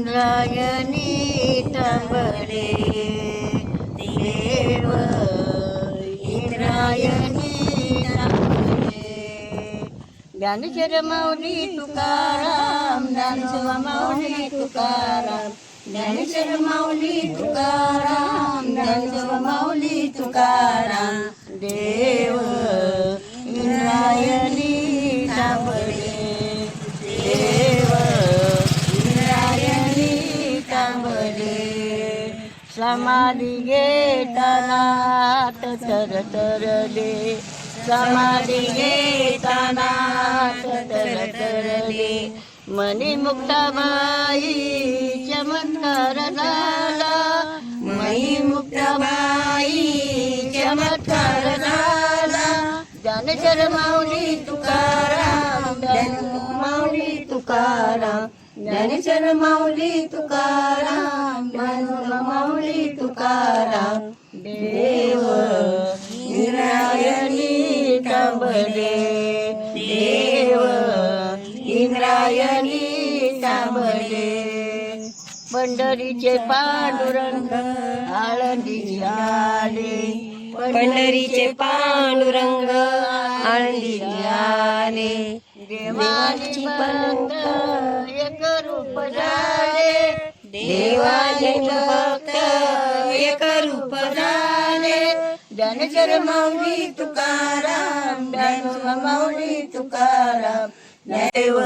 इंद्रायणी तांबडे देव इंद्रायणी तांबडे. ज्ञानेश्वर माऊली तुकाराम, ज्ञानेश्वर माऊली तुकाराम, ज्ञानेश्वर माऊली तुकाराम, ज्ञानेश्वर माऊली तुकाराम. देव इंद्रायणी तांबडे देव इंद्रायणी तांबडे. समाधी घेताना तरतरले, समाधी घेताना तरतरले. मनी मुक्ताबाई चमत्कार झाला, मनी मुक्ताबाई चमत्कार झाला. ज्ञानेश्वर माऊली तुकाराम, ज्ञानेश्वर माऊली तुकाराम, ज्ञानेश्वर माऊली तुकाराम, ज्ञानेश्वर माऊली तुकाराम. देव इंद्रायणी तांबडे देव इंद्रायणी तांबडे. पंढरीचे पांडुरंग आळंदी आले, पंढरीचे पांडुरंग आळंदी आले. देवाची भक्त एक रूप झाले, देवाचे भक्त एक रूप झाले. ज्ञानेश्वर माऊली तुकाराम, ज्ञानेश्वर माऊली तुकाराम. देव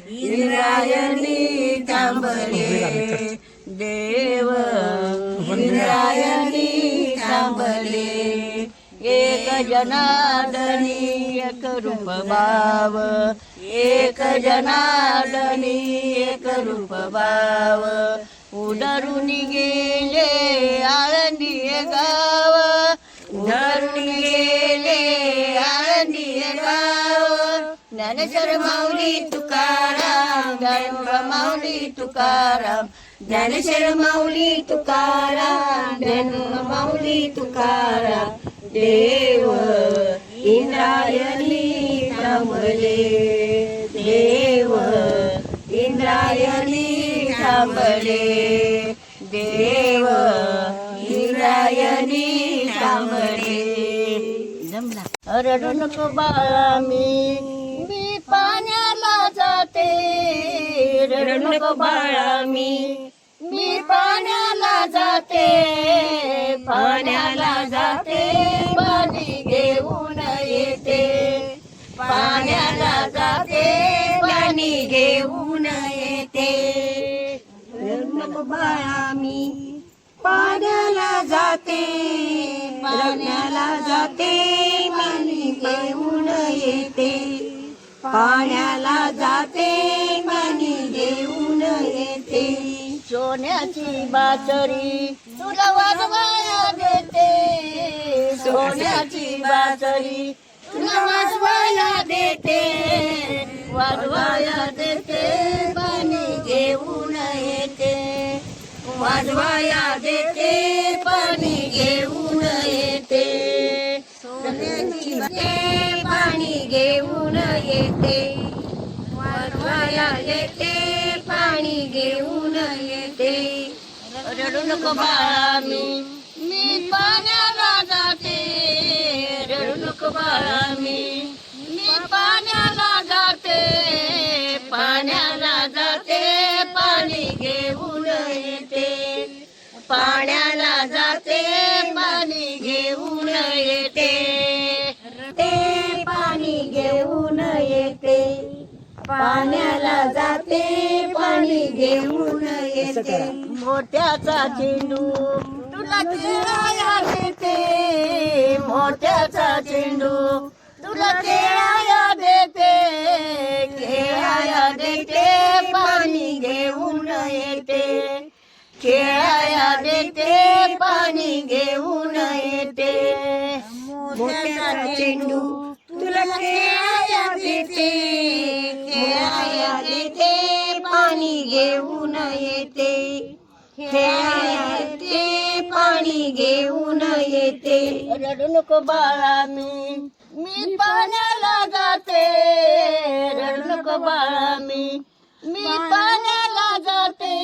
इंद्रायणी तांबडे देव इंद्रायणी तांबडे. एक जनार्दनी एक रूप भाव, एक जनार्दनी एक रूप भाव. उधरून गेले आळंदी गाव, उधरून गेले आळंदी गाव. ज्ञानेश्वर माऊली तुकाराम, ज्ञानेश्वर माऊली तुकाराम, ज्ञानेश्वर माऊली तुकाराम, ज्ञानेश्वर माऊली तुकाराम. देव इंद्रायणी तांबडे देव इंद्रायणी तांबडे देव इंद्रायणी तांबडे. जमला. रडू नको बाळा मी पाण्याला जाते, रडू नको बाळा मी पाण्याला जाते, पाण्याला जाते. पाणी घेऊन येते, पाण्याला जाते, पाणी घेऊन येते. रडू नको बाळा मी पाण्याला जाते, पाण्याला जाते. पाणी घेऊन येते, पाण्याला जाते. पाणी घेऊन येते. सोन्याची बासरी तुला वाजवाया देते, सोन्याची बासरी तुला वाजवाया देते, वाजवाया देते. पाणी घेऊन येते, वाजवाया देते. पाणी घेऊन येते. सोन्याची बासरी पाणी घेऊन येते, वाजवाया देते. पाणी घेऊन येते. रडू नको बाळा मी पाण्याला जाते, रडू नको बाळा मी पाण्याला जाते, पाण्याला जाते. पाणी घेऊन येते, पाण्याला जाते. पाणी घेऊन येते, ते पाणी घेऊन येते. पाण्याला जाते, पाणी घेऊन येते. मोत्याचा चेंडू तुला खेळाया देते, मोत्याचा चेंडू तुला खेळाया देते, खेळाया देते. पाणी घेऊन येते, खेळाया देते. पाणी घेऊन येते. मोत्याचा चेंडू तुला खेळाया देते, खेळाया देते. पाणी घेऊन येते, खेळाया येते. पाणी घेऊन येते. रडू नको बाळा मी पाण्याला जाते, रडू नको बाळा मी पाण्याला जाते,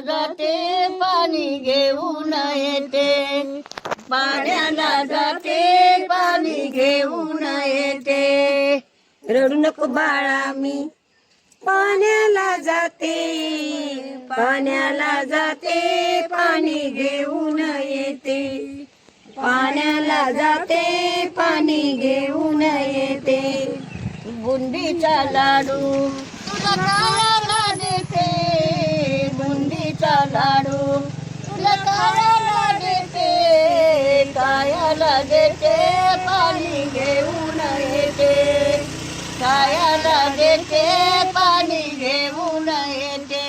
जाते पाणी घेऊन येते पाण्याला जाते पाणी घेऊन येते रडू नको बाळा मी पाण्याला जाते पाण्याला जाते पाणी घेऊन येते पाण्याला जाते पाणी घेऊन येते बुंदीचा लाडू तुला खायला देते बुंदीचा लाडू तुला खायला देते खायला देते पाणी घेऊन येते खायला देते पाणी घेऊन येते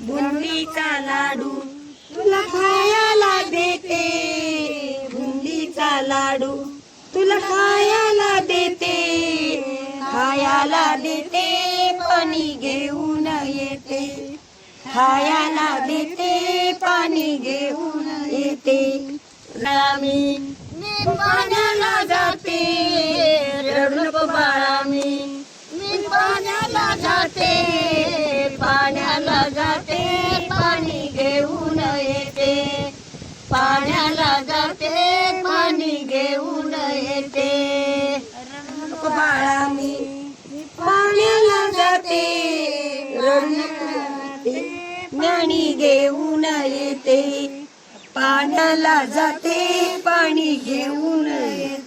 बुंदीचा लाडू तुला खायला देते बुंदीचा लाडू तुला खायला देते खायला देते पाणी घेऊन येते खायला देते पाणी घेऊन येते मी पाण्याला जाते रडू नको बाळा मी पाण्याला जाते पाण्याला जाते पाणी घेऊन येते पाण्याला जाते पाणी घेऊन येते बाळा मी पाण्याला जाते रडते पाणी घेऊन येते पाण्याला जाते पाणी घेऊन येते